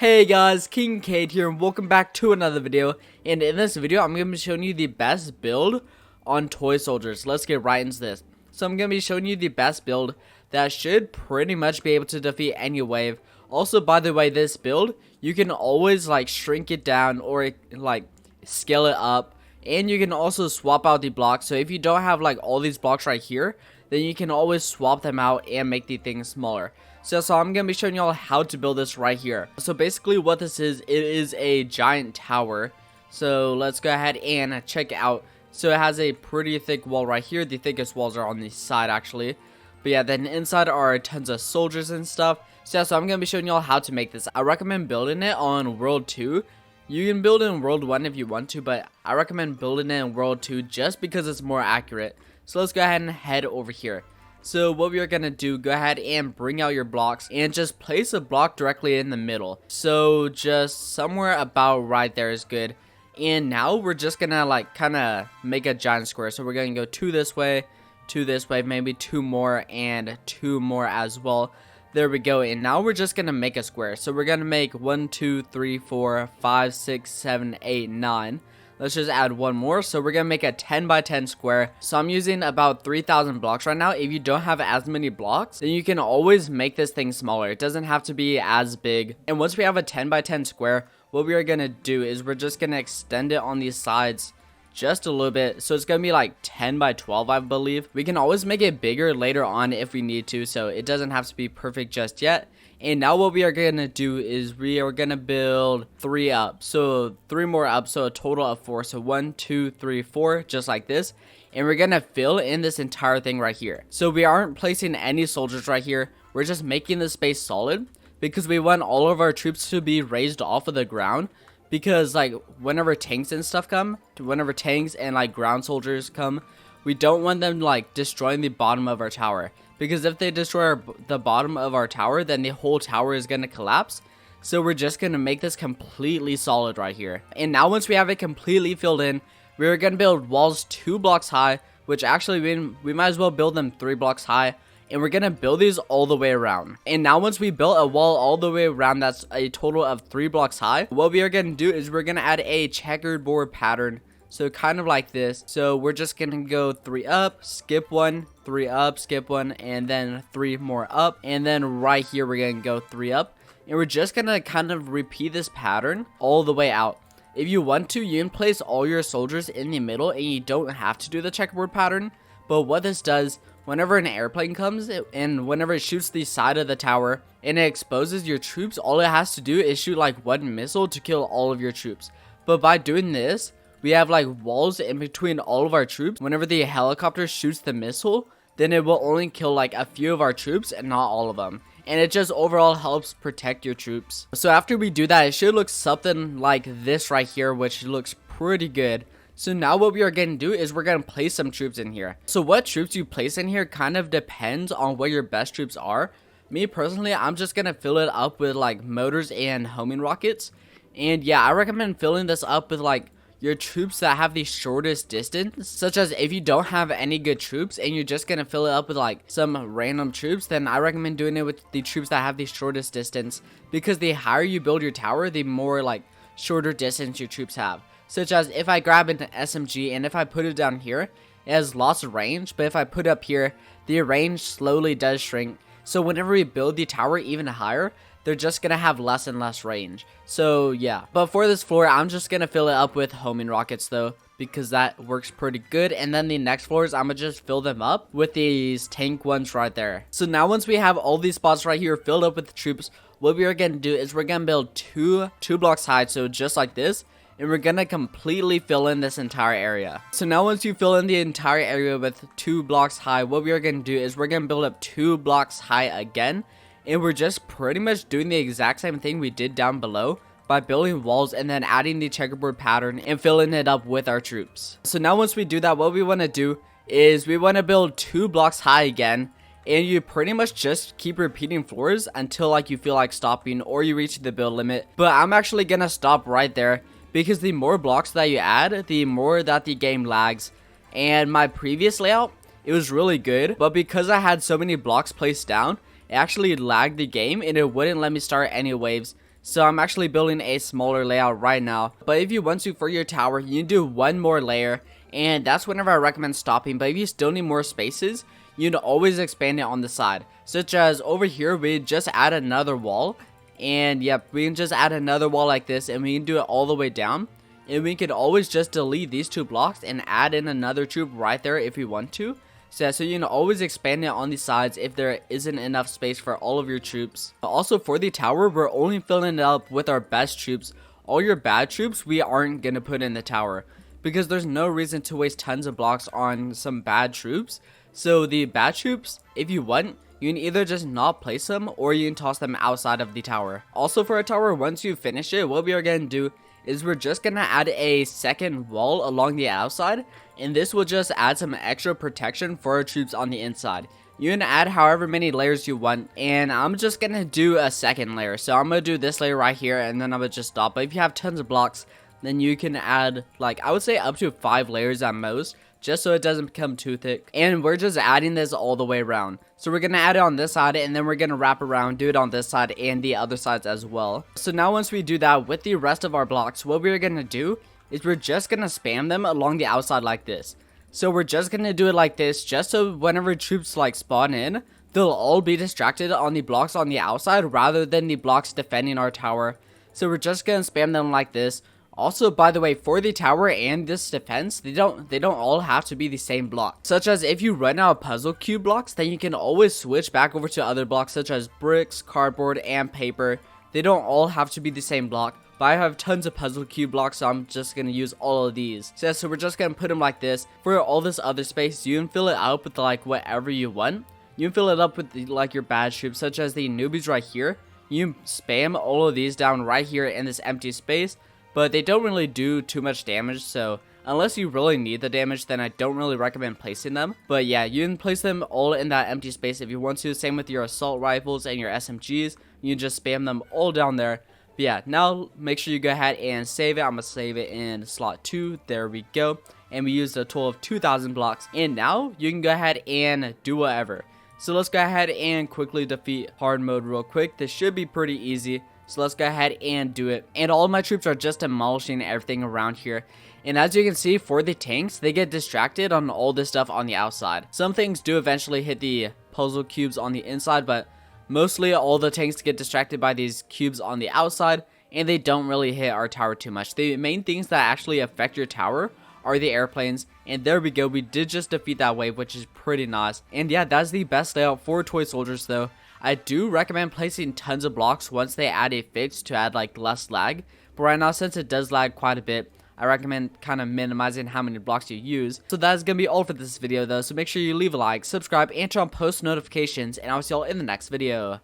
Hey guys, Kingkade here and welcome back to another video. And in this video, I'm going to be showing you the best build on toy soldiers. Let's get right into this. So I'm going to be showing you the best build that should pretty much be able to defeat any wave. Also, by the way, this build, you can always like shrink it down or like scale it up. And you can also swap out the blocks. So if you don't have like all these blocks right here, then you can always swap them out and make the things smaller. So I'm going to be showing y'all how to build this right here. So basically what this is, it is a giant tower. So let's go ahead and check it out. So it has a pretty thick wall right here. The thickest walls are on the side actually. But yeah, then inside are tons of soldiers and stuff. So I'm going to be showing y'all how to make this. I recommend building it on World 2. You can build it in World 1 if you want to, but I recommend building it in World 2 just because it's more accurate. So let's go ahead and head over here. So what we are going to do, go ahead and bring out your blocks and just place a block directly in the middle. So just somewhere about right there is good. And now we're just going to like kind of make a giant square. So we're going to go two this way, maybe two more and two more as well. There we go. And now we're just going to make a square. So we're going to make 1, 2, 3, 4, 5, 6, 7, 8, 9. Let's just add one more. So we're going to make a 10 by 10 square. So I'm using about 3,000 blocks right now. If you don't have as many blocks, then you can always make this thing smaller. It doesn't have to be as big. And once we have a 10 by 10 square, what we are going to do is we're just going to extend it on these sides just a little bit. So it's going to be like 10 by 12, I believe. We can always make it bigger later on if we need to. So it doesn't have to be perfect just yet. And now what we are going to do is we are going to build 3 up. So 3 more up. So a total of 4. So 1, 2, 3, 4, just like this. And we're going to fill in this entire thing right here. So we aren't placing any soldiers right here. We're just making the space solid because we want all of our troops to be raised off of the ground. Because like whenever tanks and stuff come, whenever tanks and like ground soldiers come, we don't want them like destroying the bottom of our tower. Because if they destroy the bottom of our tower, then the whole tower is going to collapse. So we're just going to make this completely solid right here. And now once we have it completely filled in, we're going to build walls 2 blocks high. Which actually we might as well build them 3 blocks high. And we're going to build these all the way around. And now once we built a wall all the way around, that's a total of 3 blocks high. What we are going to do is we're going to add a checkerboard pattern. So kind of like this. So we're just going to go 3 up, skip 1, 3 up, skip 1, and then 3 more up. And then right here, we're going to go 3 up. And we're just going to kind of repeat this pattern all the way out. If you want to, you can place all your soldiers in the middle and you don't have to do the checkerboard pattern. But what this does, whenever an airplane comes and whenever it shoots the side of the tower and it exposes your troops, all it has to do is shoot like 1 missile to kill all of your troops. But by doing this, we have like walls in between all of our troops. Whenever the helicopter shoots the missile, then it will only kill like a few of our troops and not all of them. And it just overall helps protect your troops. So after we do that, it should look something like this right here, which looks pretty good. So now what we are going to do is we're going to place some troops in here. So what troops you place in here kind of depends on what your best troops are. Me personally, I'm just going to fill it up with like motors and homing rockets. And yeah, I recommend filling this up with like your troops that have the shortest distance, such as if you don't have any good troops and you're just gonna fill it up with like some random troops, then I recommend doing it with the troops that have the shortest distance, because the higher you build your tower, the more like shorter distance your troops have. Such as if I grab an SMG and if I put it down here, it has lots of range, but if I put it up here, the range slowly does shrink. So whenever we build the tower even higher, they're just gonna have less and less range. So yeah, but for this floor, I'm just gonna fill it up with homing rockets though, because that works pretty good. And then the next floors, I'm gonna just fill them up with these tank ones right there. So now once we have all these spots right here filled up with troops, what we are gonna do is we're gonna build two blocks high, so just like this. And we're gonna completely fill in this entire area. So now once you fill in the entire area with 2 blocks high, what we are gonna do is we're gonna build up 2 blocks high again. And we're just pretty much doing the exact same thing we did down below by building walls and then adding the checkerboard pattern and filling it up with our troops. So now once we do that, what we want to do is we want to build 2 blocks high again. And you pretty much just keep repeating floors until like you feel like stopping or you reach the build limit. But I'm actually gonna stop right there because the more blocks that you add, the more that the game lags. And my previous layout, it was really good, but because I had so many blocks placed down, it actually lagged the game and it wouldn't let me start any waves So I'm actually building a smaller layout right now. But if you want to for your tower, you need to do one more layer, and that's whenever I recommend stopping. But if you still need more spaces, you need to always expand it on the side. Such as over here, we just add another wall. And yep, we can just add another wall like this, and we can do it all the way down. And we could always just delete these 2 blocks and add in another troop right there if we want to. So you can always expand it on the sides if there isn't enough space for all of your troops. Also for the tower, we're only filling it up with our best troops. All your bad troops we aren't going to put in the tower, because there's no reason to waste tons of blocks on some bad troops. So the bad troops, if you want, you can either just not place them, or you can toss them outside of the tower. Also for a tower, once you finish it, what we are going to do is we're just going to add a second wall along the outside, and this will just add some extra protection for our troops on the inside. You can add however many layers you want, and I'm just going to do a second layer. So I'm going to do this layer right here, and then I'm going to just stop. But if you have tons of blocks, then you can add, like, I would say up to 5 layers at most, just so it doesn't become too thick. And we're just adding this all the way around. So we're going to add it on this side, and then we're going to wrap around, do it on this side and the other sides as well. So now once we do that with the rest of our blocks, what we're going to do is we're just going to spam them along the outside like this. So we're just going to do it like this, just so whenever troops like spawn in, they'll all be distracted on the blocks on the outside rather than the blocks defending our tower. So we're just going to spam them like this. Also, by the way, for the tower and this defense, they don't all have to be the same block. Such as if you run out of puzzle cube blocks, then you can always switch back over to other blocks such as bricks, cardboard, and paper. They don't all have to be the same block. But I have tons of puzzle cube blocks, so I'm just going to use all of these. So we're just going to put them like this. For all this other space, you can fill it up with like whatever you want. You can fill it up with like your bad troops, such as the newbies right here. You can spam all of these down right here in this empty space. But they don't really do too much damage, so unless you really need the damage, then I don't really recommend placing them. But yeah, you can place them all in that empty space if you want to. Same with your assault rifles and your SMGs. You can just spam them all down there. But yeah, now make sure you go ahead and save it. I'm going to save it in slot 2. There we go. And we used a total of 2,000 blocks. And now you can go ahead and do whatever. So let's go ahead and quickly defeat hard mode real quick. This should be pretty easy. So let's go ahead and do it. And all of my troops are just demolishing everything around here. And as you can see, for the tanks, they get distracted on all this stuff on the outside. Some things do eventually hit the puzzle cubes on the inside, but mostly all the tanks get distracted by these cubes on the outside, and they don't really hit our tower too much. The main things that actually affect your tower are the airplanes, and there we go. We did just defeat that wave, which is pretty nice. And yeah, that's the best layout for toy soldiers though. I do recommend placing tons of blocks once they add a fix to add like less lag, but right now since it does lag quite a bit, I recommend kind of minimizing how many blocks you use. So that's gonna be all for this video though, so make sure you leave a like, subscribe, and turn on post notifications, and I'll see y'all in the next video.